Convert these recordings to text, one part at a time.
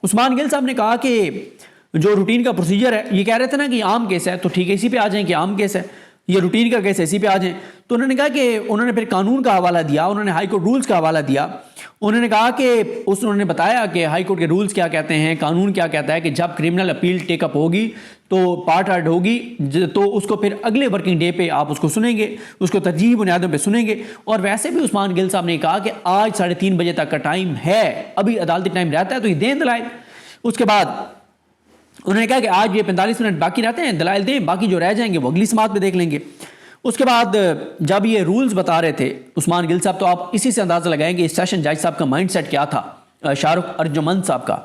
عثمان گل صاحب نے کہا کہ جو روٹین کا پروسیجر ہے، یہ کہہ رہے تھے نا کہ عام کیس ہے، تو ٹھیک ہے اسی پہ آ جائیں کہ عام کیس ہے، یہ روٹین کا کیس ہے اسی پہ آ جائیں۔ تو انہوں نے کہا کہ انہوں نے پھر قانون کا حوالہ دیا، انہوں نے ہائی کورٹ رولز کا حوالہ دیا، انہوں نے کہا کہ انہوں نے بتایا کہ ہائی کورٹ کے رولز کیا کہتے ہیں، قانون کیا کہتا ہے کہ جب کرمنل اپیل ٹیک اپ ہوگی تو پارٹ ہرڈ ہوگی تو اس کو پھر اگلے ورکنگ ڈے پہ آپ اس کو سنیں گے، اس کو ترجیحی بنیادوں پہ سنیں گے۔ اور ویسے بھی عثمان گل صاحب نے کہا کہ آج 3:30 بجے تک کا ٹائم ہے، ابھی عدالتی ٹائم رہتا ہے تو یہ دیں دلائل۔ اس کے بعد انہوں نے کہا کہ آج یہ 45 منٹ باقی رہتے ہیں، دلائل دیں، باقی جو رہ جائیں گے وہ اگلی سماعت پہ دیکھ لیں گے۔ اس کے بعد جب یہ رولز بتا رہے تھے عثمان گل صاحب، تو آپ اسی سے اندازہ لگائیں کہ سیشن جج صاحب کا مائنڈ سیٹ کیا تھا، شاہ رخ ارجمند صاحب کا۔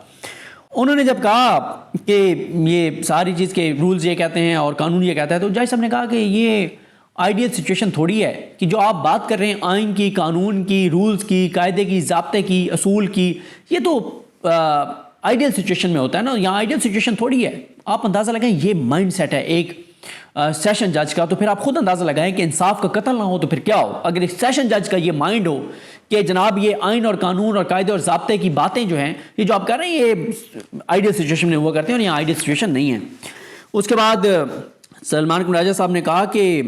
انہوں نے جب کہا کہ یہ ساری چیز کے رولز یہ کہتے ہیں اور قانون یہ کہتا ہے، تو جج صاحب نے کہا کہ یہ آئیڈیل سچویشن تھوڑی ہے کہ جو آپ بات کر رہے ہیں آئین کی، قانون کی، رولز کی، قاعدے کی، ضابطے کی، اصول کی، یہ تو آئیڈیل سچویشن میں ہوتا ہے نا، یہاں آئیڈیل سچویشن تھوڑی ہے۔ آپ اندازہ لگائیں یہ مائنڈ سیٹ ہے ایک سیشن جج کا، تو پھر آپ خود اندازہ لگائیں کہ انصاف کا قتل نہ ہو تو پھر کیا ہو۔ اگر ایک سیشن جج کا یہ مائنڈ ہو کہ جناب یہ آئین اور قانون اور قاعدے اور ضابطے کی باتیں جو ہیں، یہ جو آپ کر رہے ہیں یہ آئیڈیل سچویشن میں ہوا کرتے ہیں اور یہاں آئیڈیل سچویشن نہیں ہے۔ اس کے بعد سلمان قمر راجہ صاحب نے کہا کہ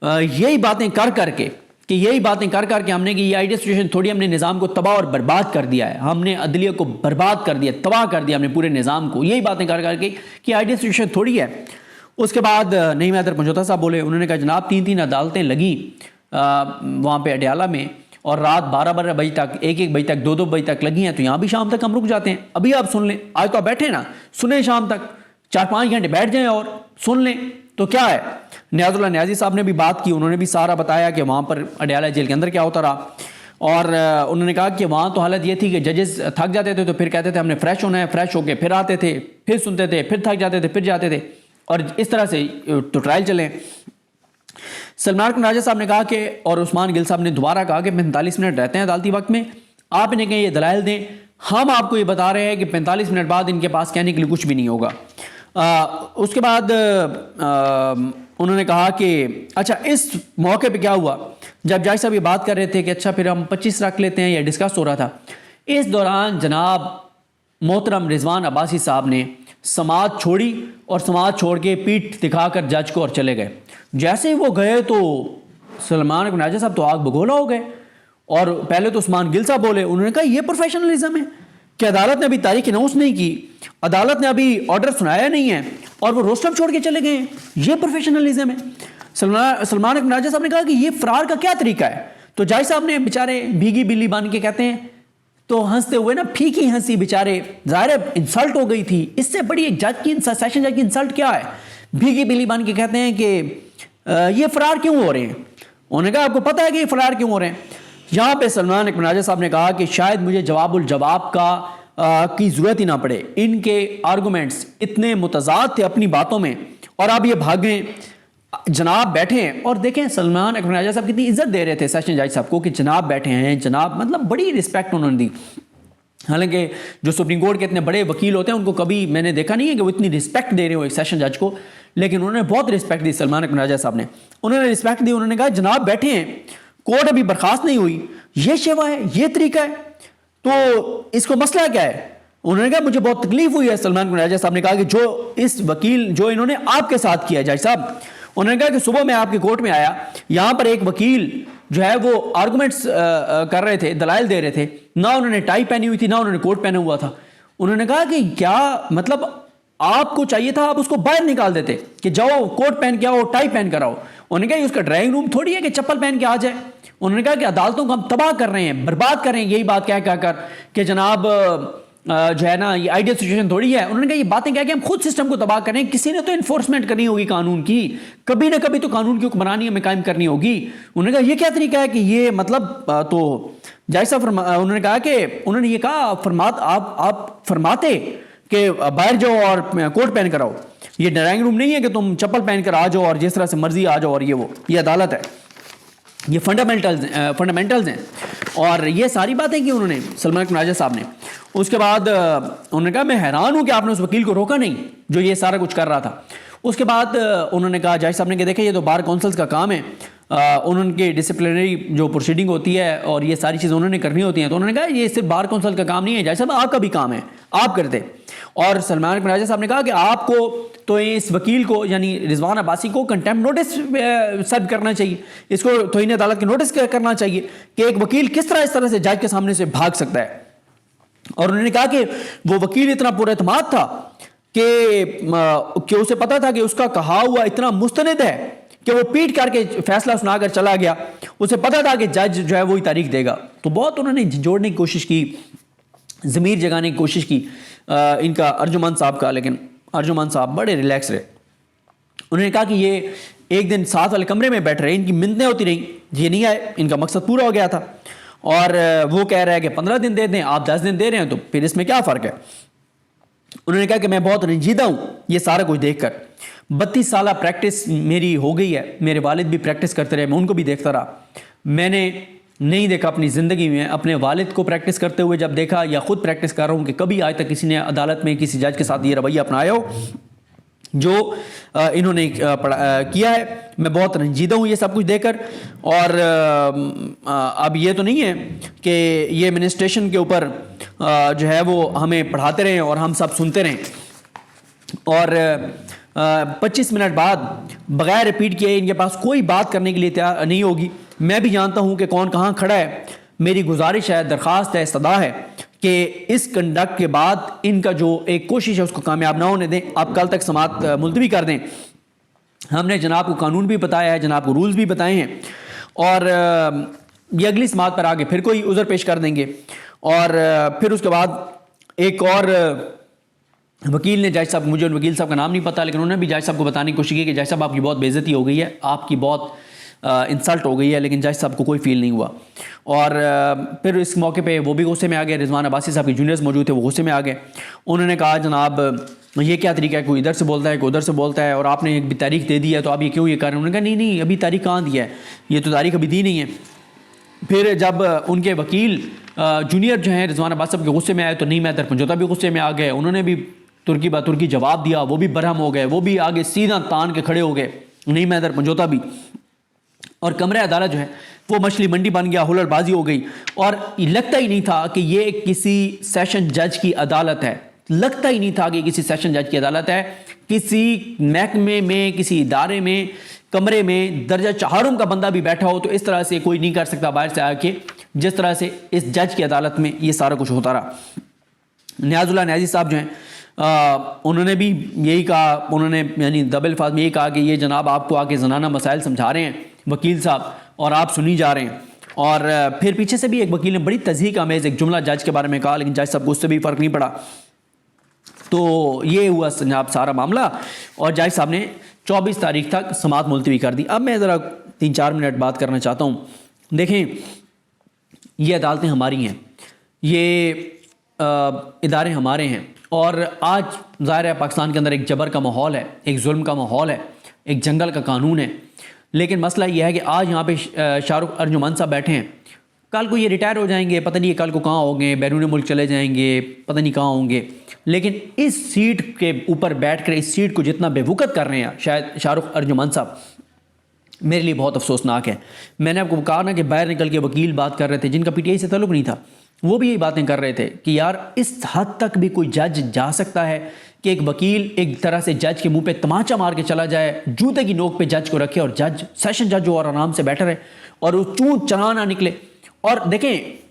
یہی باتیں کر کر کے ہم نے کہ یہ آئیڈیل سچویشن تھوڑی، ہم نے نظام کو تباہ اور برباد کر دیا ہے، ہم نے عدلیہ کو برباد کر دیا، تباہ کر دیا ہم نے پورے نظام کو، یہی باتیں کر کر کے کہ آئیڈیل سچویشن تھوڑی ہے۔ اس کے بعد نعیم حیدر پنجوتا صاحب بولے، انہوں نے کہا جناب 3 عدالتیں لگیں وہاں پہ اڈیالہ میں، اور رات 12 بجے تک، 1 بجے تک، 2 بجے تک لگی ہیں، تو یہاں بھی شام تک ہم رک جاتے ہیں۔ ابھی آپ سن لیں، آج تو آپ بیٹھے نا، سنیں شام تک، 4-5 گھنٹے بیٹھ جائیں اور سن لیں تو کیا ہے۔ نیاز اللہ نیازی صاحب نے بھی بات کی، انہوں نے بھی سارا بتایا کہ وہاں پر اڈیالہ جیل کے اندر کیا ہوتا رہا، اور انہوں نے کہا کہ وہاں تو حالت یہ تھی کہ ججز تھک جاتے تھے تو پھر کہتے تھے ہم نے فریش ہونا ہے، فریش ہو کے پھر آتے تھے، پھر سنتے تھے، پھر تھک جاتے تھے، پھر جاتے تھے، اور اس طرح سے تو ٹرائل چلیں۔ سلمان قمر راجہ صاحب نے کہا کہ، اور عثمان گل صاحب نے دوبارہ کہا کہ 45 منٹ رہتے ہیں عدالتی وقت میں، آپ انہیں کہیں یہ دلائل دیں، ہم آپ کو یہ بتا رہے ہیں کہ 45 منٹ بعد ان کے پاس کہنے کے لیے کچھ بھی نہیں ہوگا۔ اس کے بعد انہوں نے کہا کہ اچھا اس موقع پہ کیا ہوا، جب جج صاحب یہ بات کر رہے تھے کہ اچھا پھر ہم 25 رکھ لیتے ہیں، یا ڈسکس ہو رہا تھا، اس دوران جناب محترم رضوان عباسی صاحب نے سماعت چھوڑی، اور سماعت چھوڑ کے پیٹھ دکھا کر جج کو اور چلے گئے۔ جیسے ہی وہ گئے تو سلمان قمر راجہ صاحب تو آگ بگولا ہو گئے، اور پہلے تو عثمان گل صاحب بولے، انہوں نے کہا یہ پروفیشنلزم ہے کہ عدالت نے ابھی تاریخ اناؤنس نہیں کی، عدالت نے ابھی آرڈر سنایا نہیں ہے، اور وہ روسٹر چھوڑ کے چلے گئے ہیں، یہ پروفیشنلزم ہے۔ سلمان قمر راجہ صاحب نے کہا کہ یہ فرار کا کیا طریقہ ہے، تو جج صاحب نے بیچارے بھیگی بلی بن کے کہتے ہیں، تو ہنستے ہوئے نا، پھیکی ہنسی، بیچارے ظاہر ہے انسلٹ ہو گئی تھی، اس سے بڑی ایک جج کی، سیشن جج کی انسلٹ کیا ہے، بھیگی بلی بن کے کہتے ہیں کہ یہ فرار کیوں ہو رہے ہیں۔ انہوں نے کہا آپ کو پتہ ہے کہ یہ فرار کیوں ہو رہے ہیں۔ یہاں پہ سلمان قمر راجہ صاحب نے کہا کہ شاید مجھے جواب الجواب کی ضرورت ہی نہ پڑے، ان کے آرگومنٹس اتنے متضاد تھے اپنی باتوں میں، اور اب یہ بھاگیں، جناب بیٹھے ہیں۔ اور دیکھیں سلمان قمر راجہ صاحب کتنی عزت دے رہے تھے سیشن جج صاحب کو کہ جناب بیٹھے ہیں، جناب، مطلب بڑی رسپیکٹ انہوں نے دی۔ حالانکہ جو سپریم کورٹ کے اتنے بڑے وکیل ہوتے ہیں ان کو کبھی میں نے دیکھا نہیں ہے کہ وہ اتنی رسپیکٹ دے رہے ہو ایک سیشن جج کو، لیکن انہوں نے بہت رسپیکٹ دی سلمان قمر راجہ صاحب نے، انہوں نے رسپیکٹ دی۔ انہوں نے کہا جناب بیٹھے ہیں، کورٹ ابھی برخاست نہیں ہوئی، یہ شیوا ہے، یہ طریقہ ہے، تو اس کو مسئلہ کیا ہے۔ انہوں نے کہا مجھے بہت تکلیف ہوئی ہے۔ سلمان قمر راجہ صاحب نے کہا کہ جو اس وکیل، جو انہوں نے آپ کے ساتھ کیا جج صاحب، انہوں نے کہا کہ صبح میں آپ کے کورٹ میں آیا، یہاں پر ایک وکیل جو ہے وہ آرگومنٹس کر رہے تھے، دلائل دے رہے تھے، نہ انہوں نے ٹائی پہنی ہوئی تھی، نہ انہوں نے کوٹ پہنا ہوا تھا۔ انہوں نے کہا کہ کیا مطلب آپ کو چاہیے تھا آپ اس کو باہر نکال دیتے کہ جاؤ کوٹ پہن کے آؤ، ٹائی پہن کر آؤ۔ انہوں نے کہا یہ اس کا ڈرائنگ روم تھوڑی ہے کہ چپل پہن کے آ جائے۔ انہوں نے کہا کہ عدالتوں کو ہم تباہ کر رہے ہیں، برباد کر رہے ہیں، یہی بات کہہ کر کہ جناب جو ہے نا یہ آئیڈیل سچویشن تھوڑی ہے۔ انہوں نے کہا یہ باتیں کہہ کے ہم خود سسٹم کو تباہ کریں، کسی نے تو انفورسمنٹ کرنی ہوگی قانون کی، کبھی نہ کبھی تو قانون کی حکمرانی ہمیں قائم کرنی ہوگی۔ انہوں نے کہا یہ کیا طریقہ ہے کہ یہ مطلب، تو جج صاحب انہوں نے کہا کہ انہوں نے یہ کہا آپ فرماتے کہ باہر جاؤ اور کوٹ پہن کر آؤ، یہ ڈرائنگ روم نہیں ہے کہ تم چپل پہن کر آ جاؤ اور جس طرح سے مرضی آ جاؤ، اور یہ عدالت ہے، یہ فنڈامنٹلز ہیں۔ اور یہ ساری باتیں کی انہوں نے سلمان قمر راجہ صاحب نے۔ اس کے بعد انہوں نے کہا میں حیران ہوں کہ آپ نے اس وکیل کو روکا نہیں جو یہ سارا کچھ کر رہا تھا۔ اس کے بعد انہوں نے کہا جج صاحب نے کہ دیکھیں یہ تو بار کونسلز کا کام ہے، انہوں کے ڈسپلنری جو پروسیڈنگ ہوتی ہے اور یہ ساری چیزیں انہوں نے کرنی ہوتی ہیں، تو انہوں نے کہا یہ صرف بار کونسل کا کام نہیں ہے جج صاحب، آپ کا بھی کام ہے، آپ کرتے. اور سلمان اکمل راجہ صاحب نے کہا کہ آپ کو تو اس وکیل کو یعنی رضوان عباسی کو کنٹیمپٹ نوٹس سرو کرنا چاہیے، اس کو توہین عدالت کے نوٹس کرنا چاہیے کہ ایک وکیل کس طرح اس طرح سے جج کے سامنے سے بھاگ سکتا ہے. اور انہوں نے کہا کہ وہ وکیل اتنا پر اعتماد تھا کہ اسے پتا تھا کہ اس کا کہا ہوا اتنا مستند ہے کہ وہ پیٹ کر کے فیصلہ سنا کر چلا گیا، اسے پتا تھا کہ جج جو ہے وہی تاریخ دے گا. تو بہت انہوں نے جوڑنے کی کوشش کی، ضمیر جگانے کی کوشش کی ان کا ارجمند صاحب کا، لیکن ارجمند صاحب بڑے ریلیکس رہے. انہوں نے کہا کہ یہ ایک دن ساتھ والے کمرے میں بیٹھ رہے، ان کی منتیں ہوتی رہیں، یہ نہیں آئے، ان کا مقصد پورا ہو گیا تھا. اور وہ کہہ رہا ہے کہ 15 دن دے دیں، آپ 10 دن دے رہے ہیں، تو پھر اس میں کیا فرق ہے. انہوں نے کہا کہ میں بہت رنجیدہ ہوں یہ سارا کچھ دیکھ کر، 32 سالہ پریکٹس میری ہو گئی ہے، میرے والد بھی پریکٹس کرتے رہے، میں ان کو بھی دیکھتا رہا. میں نے نہیں دیکھا اپنی زندگی میں اپنے والد کو پریکٹس کرتے ہوئے جب دیکھا، یا خود پریکٹس کر رہا ہوں، کہ کبھی آج تک کسی نے عدالت میں کسی جج کے ساتھ یہ رویہ اپنایا ہو جو انہوں نے کیا ہے. میں بہت رنجیدہ ہوں یہ سب کچھ دیکھ کر. اور اب یہ تو نہیں ہے کہ یہ ایڈمنسٹریشن کے اوپر جو ہے وہ ہمیں پڑھاتے رہیں اور ہم سب سنتے رہیں. اور 25 منٹ بعد بغیر ریپیٹ کیے ان کے پاس کوئی بات کرنے کے لیے تیار نہیں ہوگی. میں بھی جانتا ہوں کہ کون کہاں کھڑا ہے. میری گزارش ہے، درخواست ہے، استدعا ہے کہ اس کنڈکٹ کے بعد ان کا جو ایک کوشش ہے اس کو کامیاب نہ ہونے دیں. آپ کل تک سماعت ملتوی کر دیں. ہم نے جناب کو قانون بھی بتایا ہے، جناب کو رولز بھی بتائے ہیں، اور یہ اگلی سماعت پر آگے پھر کوئی عذر پیش کر دیں گے. اور پھر اس کے بعد ایک اور وکیل نے جج صاحب، مجھے وکیل صاحب کا نام نہیں پتا، لیکن انہوں نے بھی جج صاحب کو بتانے کی کوشش کی کہ جج صاحب آپ کی بہت بے عزتی ہو گئی ہے، آپ کی بہت انسلٹ ہو گئی ہے، لیکن جج صاحب کو کوئی فیل نہیں ہوا. اور پھر اس موقع پہ وہ بھی غصے میں آ گئے، رضوان عباسی صاحب کے جونیئرز موجود تھے، وہ غصے میں آ گئے. انہوں نے کہا جناب یہ کیا طریقہ ہے، کوئی ادھر سے بولتا ہے کوئی ادھر سے بولتا ہے، اور آپ نے ایک بھی تاریخ دے دی ہے تو آپ یہ کیوں یہ کر رہے ہیں. انہوں نے کہا نہیں ابھی تاریخ کہاں دیا ہے، یہ تو تاریخ ابھی دی نہیں ہے. پھر جب ان کے وکیل جونیئر جو ہیں رضوان عباسی صاحب کے غصے میں آئے تو نہیں میں درپنجوتا بھی غصے میں آ گئے. انہوں نے بھی ترکی با ترکی جواب دیا، وہ بھی برہم ہو گئے، وہ بھی آگے سیدھا تان کے کھڑے ہو گئے، نہیں میں درپنجوتا بھی. اور کمرہ عدالت جو ہے وہ مچھلی منڈی بن گیا، ہلڑ بازی ہو گئی. اور لگتا ہی نہیں تھا کہ یہ کسی سیشن جج کی عدالت ہے، لگتا ہی نہیں تھا کہ کسی سیشن جج کی عدالت ہے. کسی محکمے میں، کسی ادارے میں، کمرے میں درجہ چہارم کا بندہ بھی بیٹھا ہو تو اس طرح سے کوئی نہیں کر سکتا باہر سے آ کے جس طرح سے اس جج کی عدالت میں یہ سارا کچھ ہوتا رہا. نیاز اللہ نیازی صاحب جو ہیں انہوں نے بھی یہی کہا، انہوں نے یعنی دبل الفاظ میں یہی کہا کہ یہ جناب آپ کو آ کے زنانہ مسائل سمجھا رہے ہیں وکیل صاحب، اور آپ سنی جا رہے ہیں. اور پھر پیچھے سے بھی ایک وکیل نے بڑی تضحیک آمیز ایک جملہ جج کے بارے میں کہا، لیکن جج صاحب کو اس سے بھی فرق نہیں پڑا. تو یہ ہوا جناب سارا معاملہ، اور جج صاحب نے 24 تاریخ تک سماعت ملتوی کر دی. اب میں ذرا 3-4 منٹ بات کرنا چاہتا ہوں. دیکھیں یہ عدالتیں ہماری ہیں، یہ ادارے ہمارے ہیں، اور آج ظاہر ہے پاکستان کے اندر ایک جبر کا ماحول ہے، ایک ظلم کا ماحول ہے، ایک جنگل کا قانون ہے. لیکن مسئلہ یہ ہے کہ آج یہاں پہ شاہ رخ ارجمند صاحب بیٹھے ہیں، کل کو یہ ریٹائر ہو جائیں گے، پتہ نہیں کل کو کہاں ہوں گے، بیرون ملک چلے جائیں گے، پتہ نہیں کہاں ہوں گے. لیکن اس سیٹ کے اوپر بیٹھ کر اس سیٹ کو جتنا بے وقت کر رہے ہیں شاید شاہ رخ ارجمند صاحب، میرے لیے بہت افسوسناک ہے. میں نے آپ کو کہا نا کہ باہر نکل کے وکیل بات کر رہے تھے جن کا پی ٹی آئی سے تعلق نہیں تھا، وہ بھی یہی باتیں کر رہے تھے کہ یار اس حد تک بھی کوئی جج جا سکتا ہے کہ ایک وکیل ایک طرح سے جج کے منہ پہ تماچا مار کے چلا جائے، جوتے کی نوک پہ جج کو رکھے، اور جج سیشن جج اور آرام سے بیٹھا رہے اور وہ چون چنا نہ نکلے. اور دیکھیں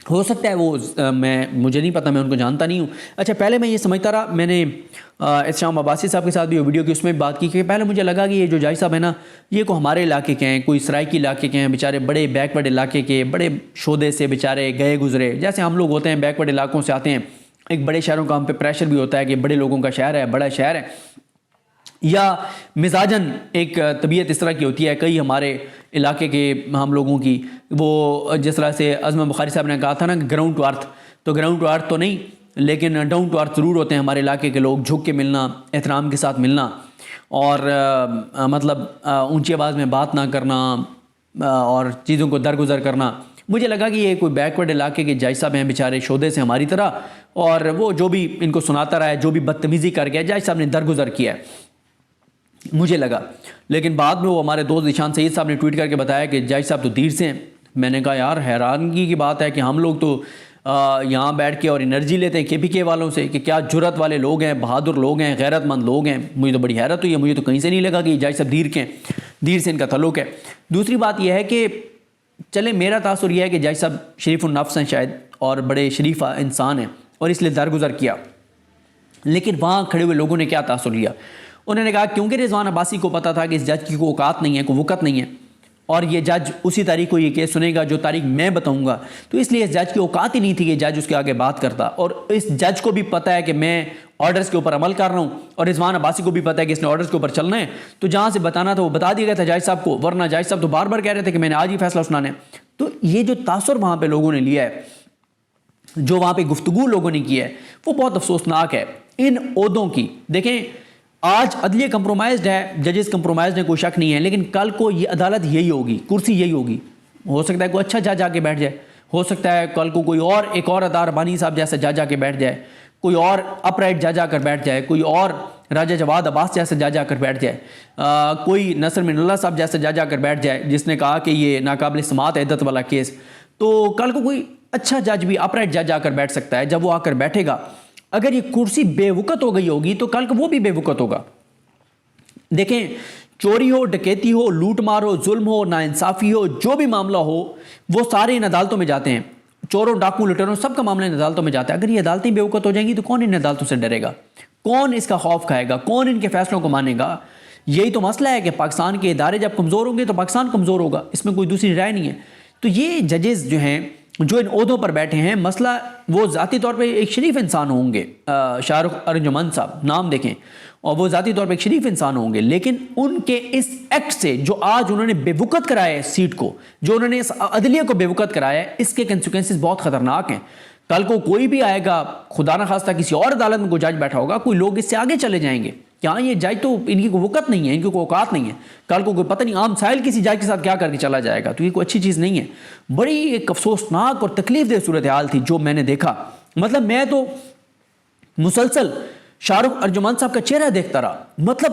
ہو سکتا ہے وہ مجھے نہیں پتا، میں ان کو جانتا نہیں ہوں. اچھا پہلے میں یہ سمجھتا رہا، میں نے احتشام عباسی صاحب کے ساتھ بھی ویڈیو کی اس میں بھی بات کی کہ پہلے مجھے لگا کہ یہ جو جج صاحب ہیں نا یہ کو ہمارے علاقے کے ہیں، کوئی سرائکی علاقے کے ہیں، بیچارے بڑے بیک ورڈ علاقے کے، بڑے شعبے سے بیچارے گئے گزرے، جیسے ہم لوگ ہوتے ہیں بیک ورڈ علاقوں سے آتے ہیں. ایک بڑے شہروں کا ہم پہ پریشر بھی ہوتا ہے کہ بڑے لوگوں کا شہر ہے، بڑا شہر ہے، یا مزاجن ایک طبیعت اس طرح کی ہوتی ہے. کئی ہمارے علاقے کے ہم لوگوں کی وہ جس طرح سے عظم بخاری صاحب نے کہا تھا نا گراؤنڈ ٹو ارتھ، تو گراؤنڈ ٹو ارتھ تو نہیں لیکن ڈاؤن ٹو ارتھ ضرور ہوتے ہیں ہمارے علاقے کے لوگ، جھک کے ملنا، احترام کے ساتھ ملنا، اور مطلب اونچی آواز میں بات نہ کرنا اور چیزوں کو درگزر کرنا. مجھے لگا کہ یہ کوئی بیکورڈ علاقے کے جج صاحب ہیں بیچارے شودے سے ہماری طرح، اور وہ جو بھی ان کو سناتا رہا ہے، جو بھی بدتمیزی کر گیا جج صاحب نے درگزر کیا ہے. مجھے لگا. لیکن بعد میں وہ ہمارے دوست ذیشان سعید صاحب نے ٹویٹ کر کے بتایا کہ جج صاحب تو دیر سے ہیں. میں نے کہا یار حیرانگی کی بات ہے کہ ہم لوگ تو یہاں بیٹھ کے اور انرجی لیتے ہیں KPK والوں سے کہ کیا جرت والے لوگ ہیں, بہادر لوگ ہیں, غیرت مند لوگ ہیں. مجھے تو بڑی حیرت ہوئی ہے, مجھے تو کہیں سے نہیں لگا کہ یہ جج صاحب دیر کے ہیں, دیر سے ان کا تعلق ہے. دوسری بات یہ ہے کہ چلے میرا تاثر یہ ہے کہ جج صاحب شریف النفس ہیں شاید, اور بڑے شریف انسان ہیں اور اس لیے درگزر کیا. لیکن وہاں کھڑے ہوئے لوگوں نے کیا تاثر لیا؟ انہوں نے کہا کیونکہ رضوان عباسی کو پتا تھا کہ اس جج کی کوئی اوقات نہیں ہے, کوئی وقت نہیں ہے, اور یہ جج اسی تاریخ کو یہ کیس سنے گا جو تاریخ میں بتاؤں گا, تو اس لیے اس جج کی اوقات ہی نہیں تھی کہ جج اس کے آگے بات کرتا. اور اس جج کو بھی پتہ ہے کہ میں آرڈرز کے اوپر عمل کر رہا ہوں, اور رضوان عباسی کو بھی پتہ ہے کہ اس نے آرڈرز کے اوپر چلنا ہے, تو جہاں سے بتانا تھا وہ بتا دیا گیا تھا جج صاحب کو. ورنہ جج صاحب تو بار بار کہہ رہے تھے کہ میں نے آج ہی فیصلہ سنانا ہے. تو یہ جو تاثر وہاں پہ لوگوں نے لیا ہے, جو وہاں پہ گفتگو لوگوں نے کی ہے, وہ بہت افسوسناک ہے. ان عہدوں کی دیکھیں, آج عدلیہ کمپرومائزڈ ہے, ججز کمپرومائزڈ ہے, کوئی شک نہیں ہے, لیکن کل کو یہ عدالت یہی ہوگی, کرسی یہی ہوگی. ہو سکتا ہے کوئی اچھا جج آ کے بیٹھ جائے, ہو سکتا ہے کل کو کوئی اور ایک اور ادار بانی صاحب جیسا جج آ کے بیٹھ جائے, کوئی اور اپرائٹ جج آ کر بیٹھ جائے, کوئی اور راجہ جواد عباس جیسا جج آ کر بیٹھ جائے, کوئی نصر من اللہ صاحب جیسا جج آ کر بیٹھ جائے جس نے کہا کہ یہ ناقابل سماعت عدت والا کیس. تو کل کو کوئی اچھا جج بھی اپرائٹ جج آ کر بیٹھ سکتا ہے. جب وہ آ کر بیٹھے گا, اگر یہ کرسی بے وقت ہو گئی ہوگی تو کل کو وہ بھی بے وقت ہوگا. دیکھیں, چوری ہو, ڈکیتی ہو, لوٹ مار ہو, ظلم ہو, ناانصافی ہو, جو بھی معاملہ ہو, وہ سارے ان عدالتوں میں جاتے ہیں. چوروں, ڈاکوں, لٹیروں, سب کا معاملہ ان عدالتوں میں جاتا ہے. اگر یہ عدالتیں بے وقت ہو جائیں گی تو کون ان عدالتوں سے ڈرے گا؟ کون اس کا خوف کھائے گا؟ کون ان کے فیصلوں کو مانے گا؟ یہی تو مسئلہ ہے کہ پاکستان کے ادارے جب کمزور ہوں گے تو پاکستان کمزور ہوگا, اس میں کوئی دوسری رائے نہیں ہے. تو یہ ججز جو ہیں جو ان عہدوں پر بیٹھے ہیں, مسئلہ وہ ذاتی طور پہ ایک شریف انسان ہوں گے, شاہ رخ ارجمند صاحب نام دیکھیں, اور وہ ذاتی طور پہ ایک شریف انسان ہوں گے, لیکن ان کے اس ایکٹ سے جو آج انہوں نے بے وقت کرایا ہے سیٹ کو, جو انہوں نے اس عدلیہ کو بے وقت کرایا ہے, اس کے کنسیکوینسز بہت خطرناک ہیں. کل کو کوئی بھی آئے گا, خدا نہ خواستہ کسی اور عدالت میں کوئی جج بیٹھا ہوگا, کوئی لوگ اس سے آگے چلے جائیں گے کہ ہاں یہ جج تو ان کی کوئی وقت نہیں ہے, ان کی کوئی اوقات نہیں ہے. کل کو کوئی پتہ نہیں عام سائل کسی جج کے ساتھ کیا کر کے چلا جائے گا, تو یہ کوئی اچھی چیز نہیں ہے. بڑی ایک افسوسناک اور تکلیف دہ صورتحال تھی جو میں نے دیکھا. مطلب میں تو مسلسل شاہ رخ ارجمند صاحب کا چہرہ دیکھتا رہا, مطلب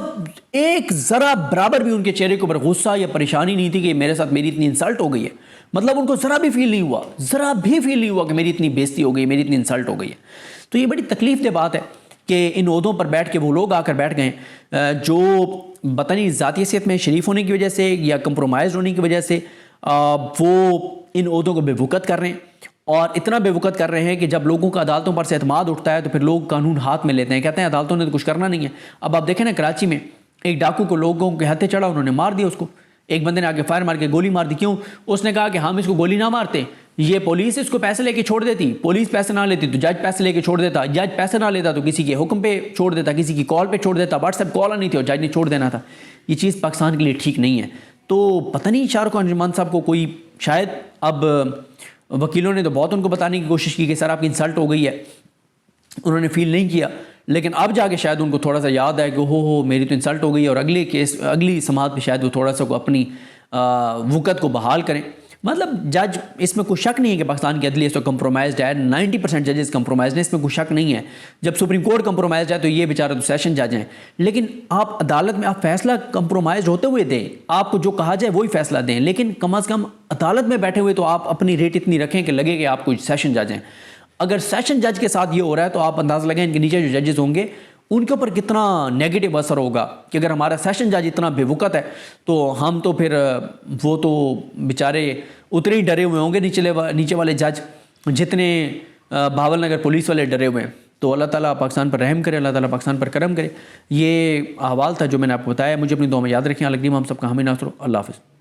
ایک ذرا برابر بھی ان کے چہرے کے اوپر غصہ یا پریشانی نہیں تھی کہ میرے ساتھ میری اتنی انسلٹ ہو گئی ہے. مطلب ان کو ذرا بھی فیل نہیں ہوا, ذرا بھی فیل نہیں ہوا کہ میری اتنی بےزتی ہو گئی, میری اتنی انسلٹ ہو گئی ہے. تو یہ بڑی تکلیف دہ بات ہے کہ ان عہدوں پر بیٹھ کے وہ لوگ آ کر بیٹھ گئے جو پتہ نہیں ذاتی حیثیت میں شریف ہونے کی وجہ سے یا کمپرومائز ہونے کی وجہ سے وہ ان عہدوں کو بے وقت کر رہے ہیں, اور اتنا بے وقت کر رہے ہیں کہ جب لوگوں کا عدالتوں پر سے اعتماد اٹھتا ہے تو پھر لوگ قانون ہاتھ میں لیتے ہیں, کہتے ہیں عدالتوں نے تو کچھ کرنا نہیں ہے. اب آپ دیکھیں نا, کراچی میں ایک ڈاکو کو لوگوں کے ہاتھے چڑھا, انہوں نے مار دیا اس کو. ایک بندے نے آگے فائر مار کے گولی مار دی. کیوں؟ اس نے کہا کہ ہم اس کو گولی نہ مارتے, یہ پولیس اس کو پیسے لے کے چھوڑ دیتی, پولیس پیسے نہ لیتی تو جج پیسے لے کے چھوڑ دیتا, جج پیسے نہ لیتا تو کسی کے حکم پہ چھوڑ دیتا, کسی کی کال پہ چھوڑ دیتا, واٹس ایپ کال نہیں تھی اور جج نے چھوڑ دینا تھا. یہ چیز پاکستان کے لیے ٹھیک نہیں ہے. تو پتہ نہیں شاہ رخ ارجمند صاحب کو کوئی شاید, اب وکیلوں نے تو بہت ان کو بتانے کی کوشش کی کہ سر آپ کی انسلٹ ہو گئی ہے, انہوں نے فیل نہیں کیا, لیکن اب جا کے شاید ان کو تھوڑا سا یاد ہے کہ ہو میری تو انسلٹ ہو گئی ہے, اور اگلے کیس اگلی سماعت پہ شاید وہ تھوڑا سا کو اپنی وقت کو بحال کریں. مطلب جج, اس میں کوئی شک نہیں ہے کہ پاکستان کی عدلیہ اس وقت کمپرومائزڈ ہے, 90% ججز کمپرومائزڈ ہیں, اس میں کوئی شک نہیں ہے. جب سپریم کورٹ کمپرومائزڈ ہے تو یہ بیچارہ تو سیشن جج ہیں, لیکن آپ عدالت میں آپ فیصلہ کمپرومائزڈ ہوتے ہوئے دیں, آپ کو جو کہا جائے وہی فیصلہ دیں, لیکن کم از کم عدالت میں بیٹھے ہوئے تو آپ اپنی ریٹ اتنی رکھیں کہ لگے کہ آپ کوئی سیشن جج ہیں. اگر سیشن جج کے ساتھ یہ ہو رہا ہے تو آپ اندازہ لگیں ان کے نیچے جو ججز ہوں گے ان کے اوپر کتنا نیگیٹو اثر ہوگا کہ اگر ہمارا سیشن جج اتنا بے وقت ہے تو ہم تو پھر وہ تو بیچارے اتنے ہی ڈرے ہوئے ہوں گے نیچے والے جج جتنے بہاول نگر پولیس والے ڈرے ہوئے ہیں. تو اللہ تعالیٰ پاکستان پر رحم کرے, اللہ تعالیٰ پاکستان پر کرم کرے. یہ احوال تھا جو میں نے آپ کو بتایا. مجھے اپنی دعا میں یاد رکھیں. اللہ کریم ہم سب کا حامی ناصر. اللہ حافظ.